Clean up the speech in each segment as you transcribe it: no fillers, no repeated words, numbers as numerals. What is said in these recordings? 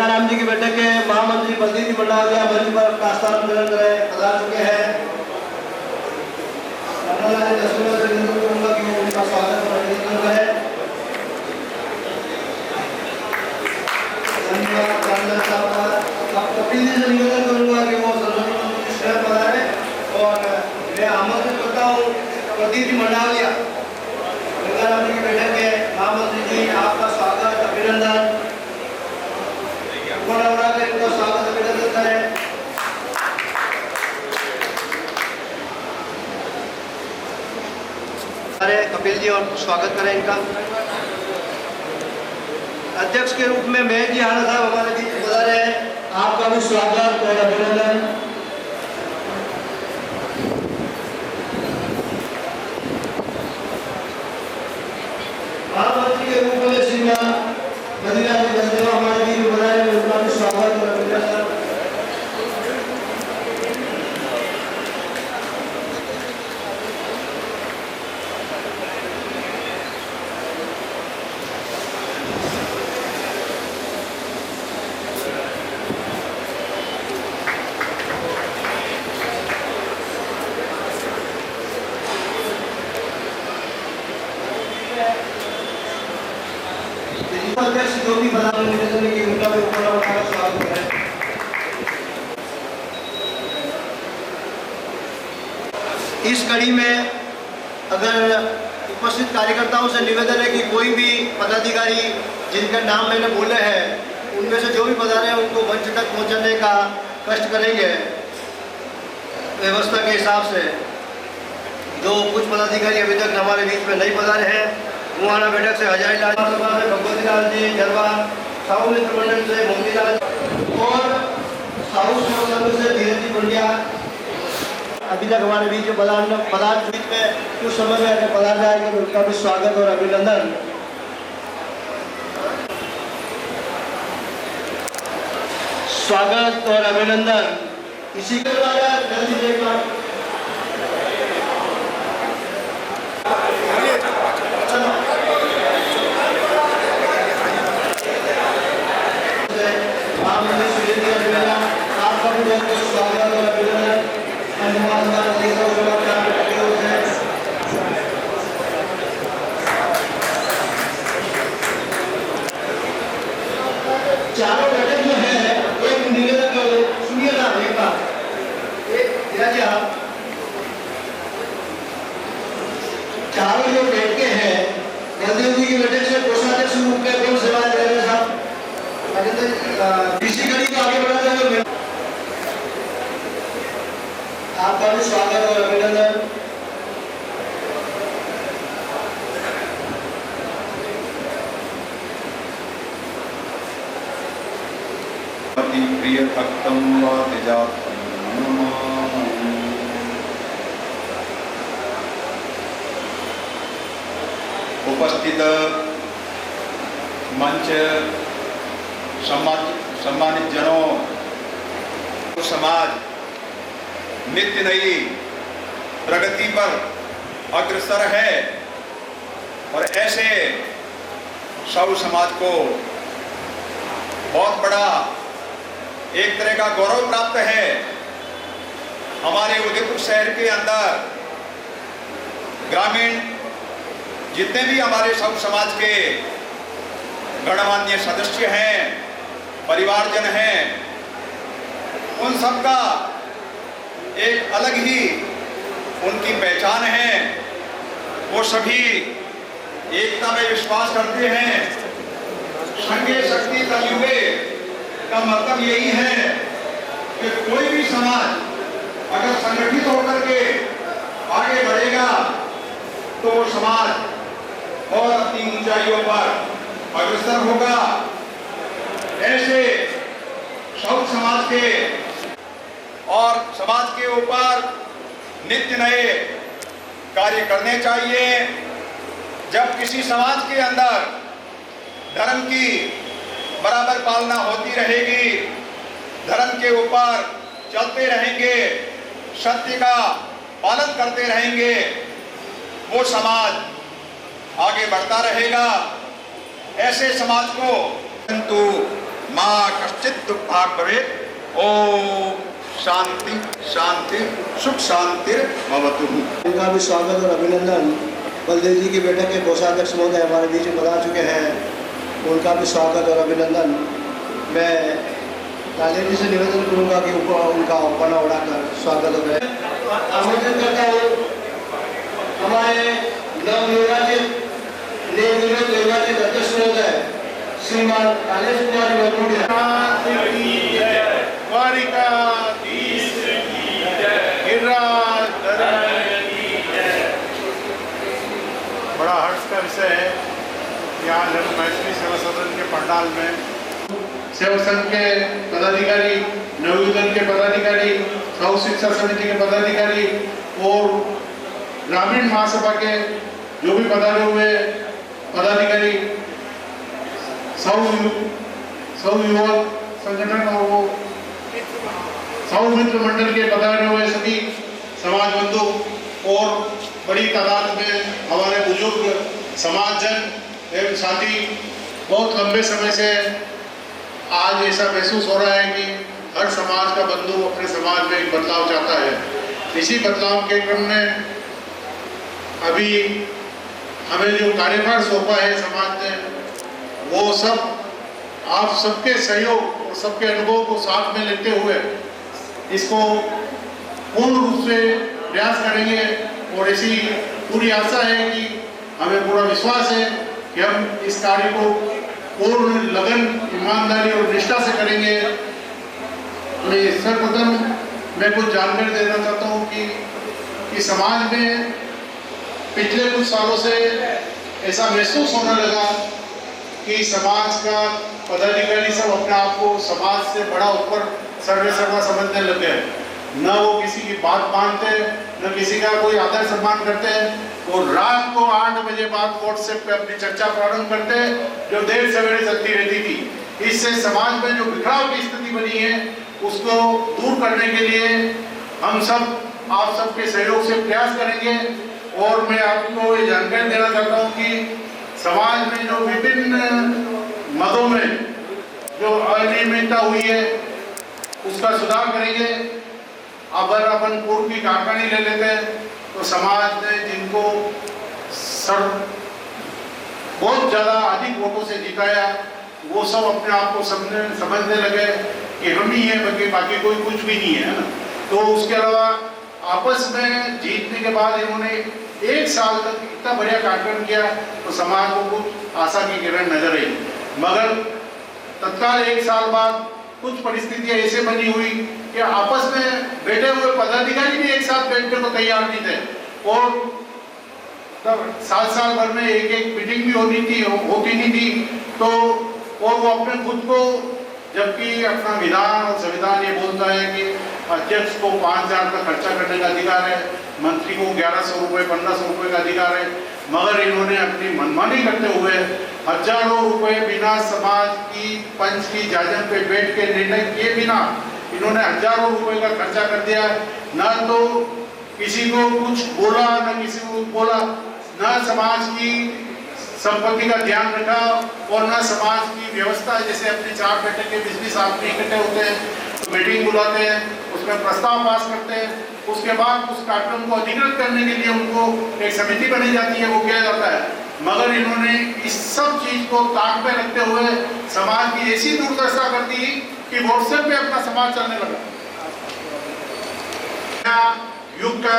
गंगाराम जी की बैठक के महामंत्री बलदेव जी मंडाविया मंच पर प्रस्ताव ग्रहण करें पधार चुके हैं। उनका स्वागत करें। कपिल जी से निवेदन करूंगा कि वो स्वयं पधारे और मैं आमंत्रित करता हूँ प्रदीप जी मंडाविया गंगाराम जी की बैठक के महामंत्री जी, आपका स्वागत अभिनंदन इनका स्वागत अभिनंदन करें। अरे कपिल जी और स्वागत करें इनका। अध्यक्ष के रूप में मैं जी आना साहब हमारे बीच पधारे हैं, आपका भी स्वागत और अभिनंदन। महामंत्री के रूप में श्रीमान मदीना जी बलदेव हमारे बीच पधारे हैं, उनका भी स्वागत और अभिनंदन। अध्यक्ष जो भी बना निवेदन की उनका भी ऊपर उठाकर स्वागत है। इस कड़ी में अगर उपस्थित कार्यकर्ताओं से निवेदन है कि कोई भी पदाधिकारी जिनका नाम मैंने बोले हैं उनमें से जो भी पधारे हैं उनको मंच तक पहुंचाने का कष्ट करेंगे व्यवस्था के हिसाब से। जो कुछ पदाधिकारी अभी तक हमारे बीच में नहीं पधारे हैं, मुहाना बैठक से हजारी लाल से भगवती लाल जी, जलवा साहू मित्र मंडल से मोतीलाल और साहू संघ से धीरज जी पंड्या अभी तक हमारे बीच में पदार्थ बीच में कुछ समय में अगर पधार जाएंगे तो उनका भी स्वागत और अभिनंदन। स्वागत और अभिनंदन। इसी के द्वारा जल्दी देखना चारों बैठक जो है एक निवेदन करो, सुनिए ना एक बार, आप चारों जो बैठके हैं बलदेव जी की बैठक से कोषाध्यक्ष रूप में कौन सेवाएं दे रहे हैं साहब, इसी कड़ी को आगे बढ़ाते हुए आपका भी स्वागत और अभिनंदन। प्रिय भक्तम उपस्थित मंच सम्मानित जनों, समाज नित्य नई प्रगति पर अग्रसर है और ऐसे सब समाज को बहुत बड़ा एक तरह का गौरव प्राप्त है। हमारे उदयपुर शहर के अंदर ग्रामीण जितने भी हमारे सब समाज के गणमान्य सदस्य हैं, परिवारजन हैं, उन सबका एक अलग ही उनकी पहचान है। वो सभी एकता में विश्वास करते हैं। संघे शक्ति कलयुगे का मतलब यही है कि कोई भी समाज अगर संगठित होकर के आगे बढ़ेगा तो वो समाज और अपनी ऊंचाइयों पर अग्रसर होगा। ऐसे सब समाज के और समाज के ऊपर नित्य नए कार्य करने चाहिए। जब किसी समाज के अंदर धर्म की बराबर पालना होती रहेगी, धर्म के ऊपर चलते रहेंगे, सत्य का पालन करते रहेंगे, वो समाज आगे बढ़ता रहेगा। ऐसे समाज को परंतु मा कश्चित् दुर्भाग् भवेत्। ओम शांति शांति सुख शांति भवतु। उनका भी स्वागत और अभिनंदन। बलदेव जी की बैठक के कोषाध्यक्ष महोदय हमारे बीच में पधार चुके हैं, उनका भी स्वागत और अभिनंदन। मैं लालेन जी से निवेदन करूंगा कि उनका पन्ना उड़ाकर स्वागत करें। आमंत्रित करता हूँ हमारे नवनिर्वाचित अध्यक्ष महोदय श्रीमान कालेश कुमार बड़ा हर्ष का विषय है कि आज हम मैथिली सेवा सदन के पंडाल में सेवा संघ के पदाधिकारी, नवयुवक के पदाधिकारी, साहू शिक्षा समिति के पदाधिकारी और ग्रामीण महासभा के जो भी पधारे हुए पदाधिकारी, साहू युवक संगठन और वो साहू मित्र मंडल के पधारे हुए सभी समाज बंधु और बड़ी तादाद में हमारे बुजुर्ग समाजजन एवं साथी, बहुत लंबे समय से आज ऐसा महसूस हो रहा है कि हर समाज का बंधु अपने समाज में एक बदलाव चाहता है। इसी बदलाव के क्रम में अभी हमें जो कार्यभार सौंपा है समाज ने, वो सब आप सबके सहयोग और सबके अनुभव को साथ में लेते हुए इसको पूर्ण रूप से प्रयास करेंगे। और ऐसी पूरी आशा है कि हमें पूरा विश्वास है कि हम इस कार्य को पूर्ण लगन, ईमानदारी और निष्ठा से करेंगे। मैं सर्वप्रथम मैं कुछ जानकारी देना चाहता हूँ कि समाज में पिछले कुछ सालों से ऐसा महसूस होने लगा कि समाज का पदाधिकारी सब अपने आप को समाज से बड़ा ऊपर सर्वे सर्वा समझने लगे हैं। न वो किसी की बात मानते, न किसी का कोई आदर सम्मान करते हैं और रात को 8 बजे बाद व्हाट्सएप पे अपनी चर्चा प्रारंभ करते हैं जो देर सवेरे चलती रहती थी। इससे समाज में जो बिखराव की स्थिति बनी है उसको दूर करने के लिए हम सब आप सबके सहयोग से प्रयास करेंगे। और मैं आपको ये जानकारी देना चाहता हूँ कि समाज में जो विभिन्न मदों में जो अनियमितता हुई है उसका सुधार करेंगे। अगर अपन पूर्व की कारखानी ले लेते हैं तो समाज ने जिनको बहुत ज़्यादा अधिक वोटों से जिताया वो सब अपने आप को समझने लगे कि हम ही हैं, बाकी कोई कुछ भी नहीं है ना। तो उसके अलावा आपस में जीतने के बाद इन्होंने 1 साल तक इतना बढ़िया कार्यक्रम किया तो समाज को कुछ आशा की किरण नजर आई। मगर तत्काल 1 साल बाद कुछ परिस्थितियां ऐसे बनी हुई कि आपस में बैठे हुए पदाधिकारी भी एक साथ बैठने को तैयार नहीं थे और तब साल भर में एक मीटिंग भी होती नहीं थी। तो और वो अपने खुद को, जबकि अपना विधान और संविधान ये बोलता है कि अध्यक्ष को 5,000 का खर्चा करने का अधिकार है, मंत्री को 1100 रुपये 1500 रुपये का अधिकार है। मगर इन्होंने अपनी मनमानी करते हुए हजारों रुपए बिना समाज की पंच की जाजम पे बैठ के निर्णय किए बिना इन्होंने हजारों रुपए का खर्चा कर दिया। न तो किसी को कुछ बोला, न किसी को बोला, न समाज की संपत्ति का ध्यान रखा और न समाज की व्यवस्था। जैसे अपने 4 बैठक के 20-20 आदमी इकट्ठे होते हैं, तो मीटिंग बुलाते हैं, उसमें प्रस्ताव पास करते हैं, उसके बाद उस कार्यक्रम को अधिकृत करने के लिए उनको एक समिति बनी जाती है, वो किया जाता है। मगर इन्होंने इस सब चीज को ताक में रखते हुए समाज की ऐसी दुर्दशा कर दी कि व्हाट्सएप पे अपना समाज चलने लगा। युग का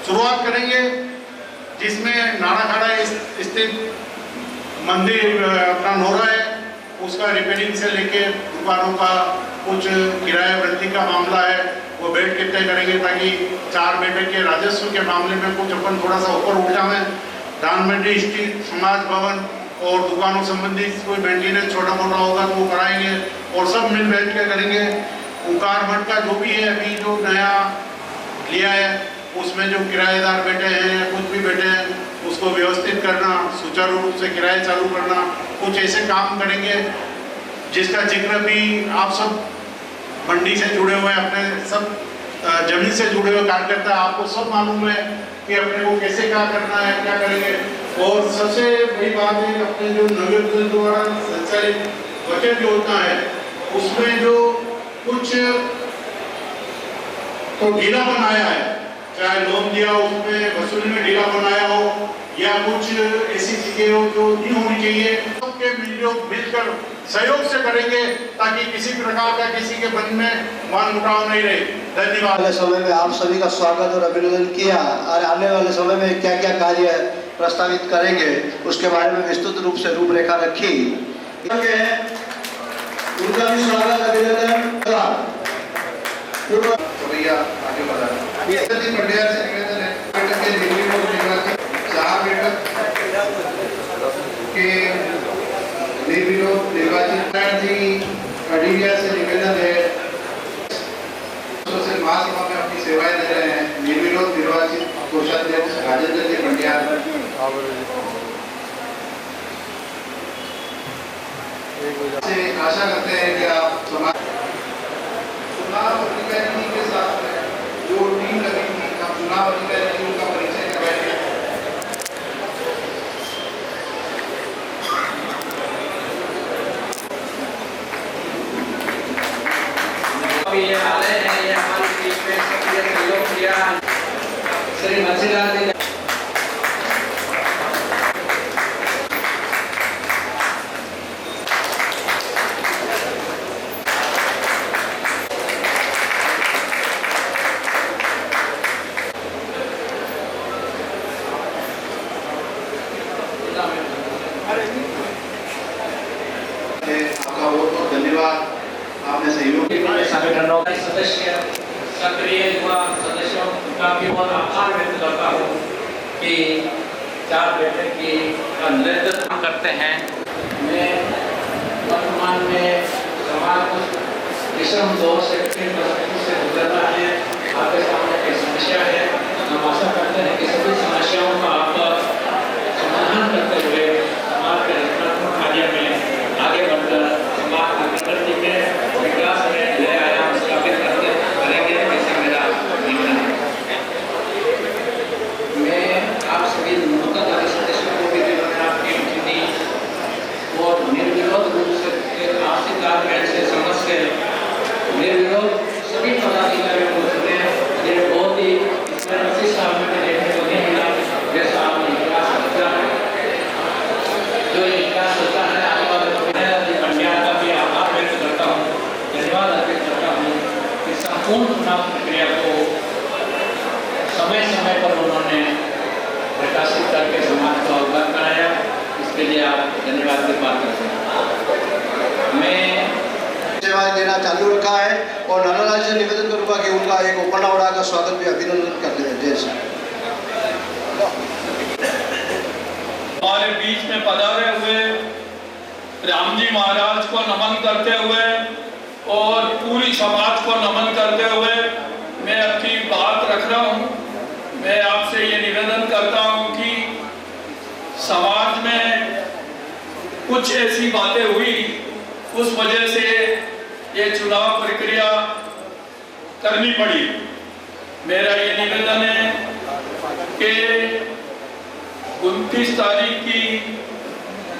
शुरुआत करेंगे जिसमें नाड़ाखाड़ा स्थित मंदिर अपना नोरा है, उसका रिपेयरिंग से लेके दुकानों का कुछ किराया वृद्धि का मामला है वो बैठ के तय करेंगे ताकि 4 बैठक के राजस्व के मामले में कुछ अपन थोड़ा सा ऊपर उठ जाए। दान मंडी स्थित समाज भवन और दुकानों संबंधित कोई मेंटेनेंस छोटा मोटा होगा तो वो कराएंगे और सब मिल बैठ के करेंगे। ओंकार मठ का जो भी है अभी जो नया लिया है उसमें जो किराएदार बैठे हैं या कुछ भी बैठे हैं उसको व्यवस्थित करना, सुचारू रूप से किराए चालू करना, कुछ ऐसे काम करेंगे जिसका जिक्र भी आप सब मंडी से जुड़े हुए अपने सब जमीन से जुड़े हुए कार्यकर्ता आपको सब मालूम है कि अपने को कैसे क्या करना है, क्या करेंगे। और सबसे बड़ी बात है अपने जो नगर निगम द्वारा संचालित बचत योजना है उसमें जो कुछ तो ढीला बनाया है, चाहे लोन दिया उसमें वसूली में ढीला बनाया हो या कुछ ऐसी चीजें हो जो नहीं होनी चाहिए, सबके मिलकर सहयोग से करेंगे ताकि किसी प्रकार का किसी के मन में मनमुटाव नहीं रहे। धन्यवाद। आने समय में आप सभी का स्वागत और अभिनंदन किया और आने वाले समय में क्या क्या कार्य प्रस्तावित करेंगे उसके बारे में विस्तृत रूप से रूपरेखा रखी। उनका भी स्वागत अभिनंदन। भैया आगे बढ़ा पंड्या से निवेदन है बैठक के निर्विरोध 4 बैठक के निर्विरोध निर्वाचित जी अडीलिया से निवेदन है से महासभा में अपनी सेवाएं दे रहे हैं निर्विरोध निर्वाचित कोषाध्यक्ष राजेंद्र जी पंड्या से आशा करते हैं कि आप समाज चुनाव अधिकारी के साथ जो टीम लगी थी आप चुनाव अधिकारी उनका परिचय करवाएंगे। ये आलय है, ये हमारे बीच में सक्रिय सहयोग किया श्री मसीलाल जी आपका बहुत धन्यवाद, आपने सहयोग संगठनों के सदस्य सक्रिय युवा सदस्यों का भी बहुत आभार व्यक्त करता हूँ कि 4 बैठक की नेतृत्व करते हैं। मैं वर्तमान में समाज विषम दौर से गुजरना है, आपके सामने एक समस्या है। हम आशा करते हैं कि सभी समस्याओं का आप समाधान करते हुए समाज के रचनात्मक कार्य में आगे बढ़कर समाज की प्रगति में विकास में नए आयाम स्थापित करेंगे, ऐसा मेरा निवेदन है। मैं आप सभी नौकरदारी सदस्यों को भी आपकी दी और निर्विरोध रूप से आपसी तालमेल से समझ के निर्विरोध सभी पदाधिकारियों को चुने। ये बहुत ही इसमें 25 साल में देखने को नहीं मिला जैसा आपने विकास करता है, जो ये विकास होता है। संपूर्ण चुनाव प्रक्रिया को समय समय पर उन्होंने प्रकाशित करके समाज को अवगत कराया, इसके लिए आप धन्यवाद की बात करते हैं। मैं सेवाएं देना चालू रखा है और नानालाल से निवेदन करूंगा कि उनका एक ओपनावड़ा का स्वागत भी अभिनंदन करते हैं। जय श्री हमारे बीच में पधारे हुए राम जी महाराज को नमन करते हुए और पूरी समाज को नमन करते हुए मैं अपनी बात रख रहा हूँ। मैं आपसे ये निवेदन करता हूँ कि समाज में कुछ ऐसी बातें हुई, उस वजह से ये चुनाव प्रक्रिया करनी पड़ी। मेरा ये निवेदन है कि 29 तारीख की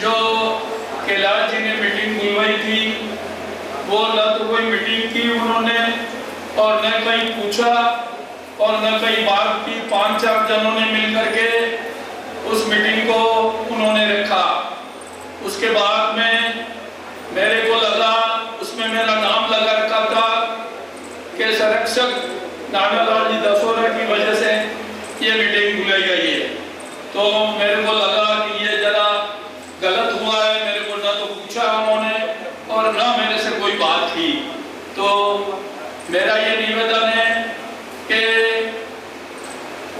जो कैलाश जी ने मीटिंग बुलवाई थी वो न तो कोई मीटिंग की उन्होंने और न कहीं पूछा और न कहीं बात की। 5-4 जनों ने मिलकर के उस मीटिंग को उन्होंने रखा। उसके बाद में मेरे को लगा, उसमें मेरा नाम लगा रखा था कि संरक्षक नानालाल जी दसोरा की वजह से ये मीटिंग बुलाई गई है। तो मेरे को लगा कि ये जरा गलत हुआ है। मेरे को न तो पूछा उन्होंने और न मेरे से कोई बात की। तो मेरा ये निवेदन है कि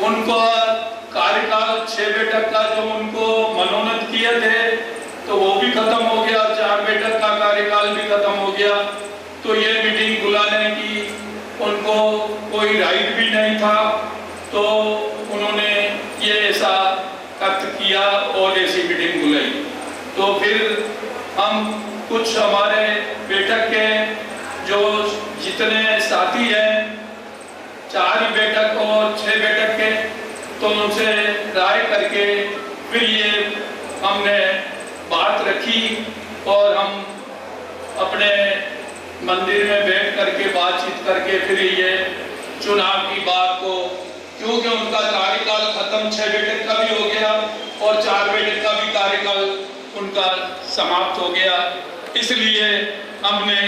उनको कार्यकाल 6 बैठक का जो उनको मनोनीत किए थे तो वो भी खत्म हो गया, 4 बैठक का कार्यकाल भी खत्म हो गया। तो ये मीटिंग बुलाने की उनको कोई राइट भी नहीं था। तो उन्होंने ये ऐसा तर्क किया और ऐसी मीटिंग बुलाई। तो फिर हम कुछ हमारे बैठक के जो जितने साथी हैं, 4 बैठक और 6 बैठक के, तो उनसे राय करके फिर ये हमने बात रखी और हम अपने मंदिर में बैठ करके बातचीत करके फिर ये चुनाव की बात को, क्योंकि उनका कार्यकाल खत्म 6 बैठक का भी हो गया और 4 बैठक का भी कार्यकाल उनका समाप्त हो गया, इसलिए हमने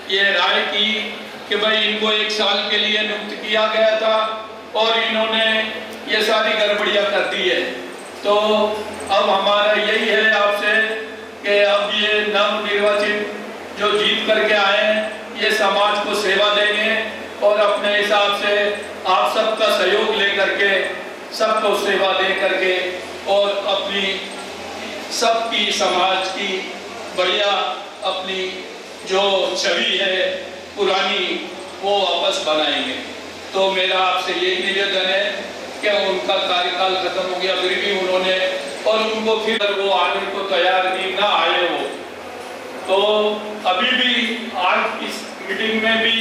ये राय की कि भाई इनको 1 साल के लिए नियुक्त किया गया था और इन्होंने ये सारी गड़बड़ियां कर दी है। तो अब हमारा यही है आपसे कि अब ये नवनिर्वाचित जो जीत करके आए हैं ये समाज को सेवा देंगे और अपने हिसाब से आप सबका सहयोग लेकर के सबको सेवा दे करके और अपनी सबकी समाज की बढ़िया अपनी जो छवि है पुरानी वो वापस बनाएंगे। तो मेरा आपसे यही निवेदन है कि उनका कार्यकाल खत्म हो गया फिर भी उन्होंने और उनको फिर वो आने को तैयार नहीं ना आए वो, तो अभी भी आज इस मीटिंग में भी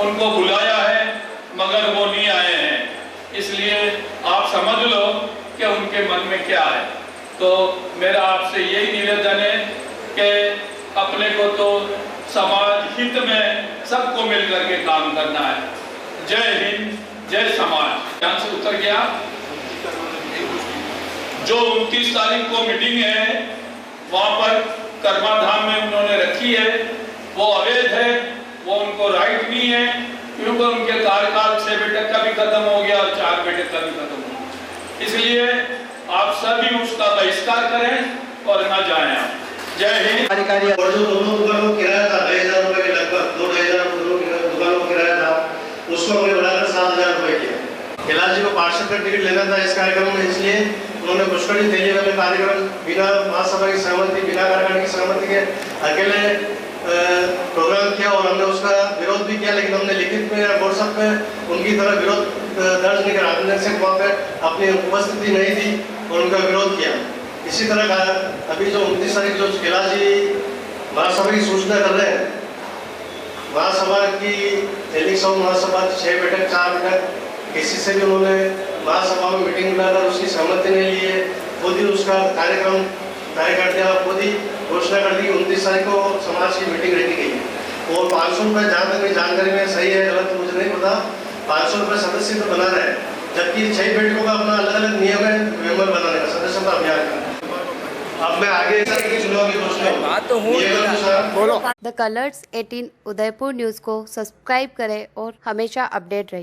उनको बुलाया है मगर वो नहीं आए हैं, इसलिए आप समझ लो कि उनके मन में क्या है। तो मेरा आपसे यही निवेदन है कि अपने को तो समाज हित में सबको मिलकर के काम करना है। जय हिंद, जय समाज। ध्यान से उतर गया। जो 29 तारीख को मीटिंग है वहां पर कर्माधाम में उन्होंने रखी है वो अवैध है, वो उनको राइट नहीं है, क्योंकि उनके कार्यकाल 6 बैठक का भी खत्म हो गया और 4 बैठक का भी खत्म हो गया, इसलिए आप सभी उसका बहिष्कार करें और न जाएं। जय हिंद। कार्यकारी और जो दोनों दुकानों का किराया था 2,000 रुपए के लगभग 2,000 दुकानों का किराया था उसको हमने बढ़ाकर 7,000 रुपए किया। कैलाश जी को पार्षद का टिकट लेना था इस कार्यक्रम में, इसलिए उन्होंने पुष्कड़ी तेजी में कार्यक्रम बिना महासभा की सहमति बिना कार्यकारिणी की सहमति के अकेले प्रोग्राम किया और हमने उसका विरोध भी किया, लेकिन हमने लिखित में या व्हाट्सएप में उनकी तरह विरोध दर्ज नहीं करा, हमने सिर्फ वहाँ पे अपनी उपस्थिति नहीं दी और उनका विरोध किया। इसी तरह का अभी जो 29 तारीख जो कैलाश जी महासभा की सूचना कर रहे हैं, महासभा की दैनिक सभा महासभा 6 बैठक 4 बैठक किसी से भी उन्होंने महासभा में मीटिंग बुलाकर उसकी सहमति नहीं ली है, खुद ही उसका कार्यक्रम तय कर दिया, खुद ही घोषणा कर दी 29 तारीख को समाज की मीटिंग रखी गई है और 500 रुपये जहाँ तक मेरी जानकारी में सही है गलत तो मुझे नहीं पता, 500 रुपये सदस्य तो बना रहे हैं, जबकि 6 बैठकों का अपना अलग अलग नियम है मेंबर बनाने का, सदस्यता अभियान का। अब मैं आगे चुनाव की घोषणा। द कलर्स 18 उदयपुर न्यूज़ को सब्सक्राइब करें और हमेशा अपडेट रहिए।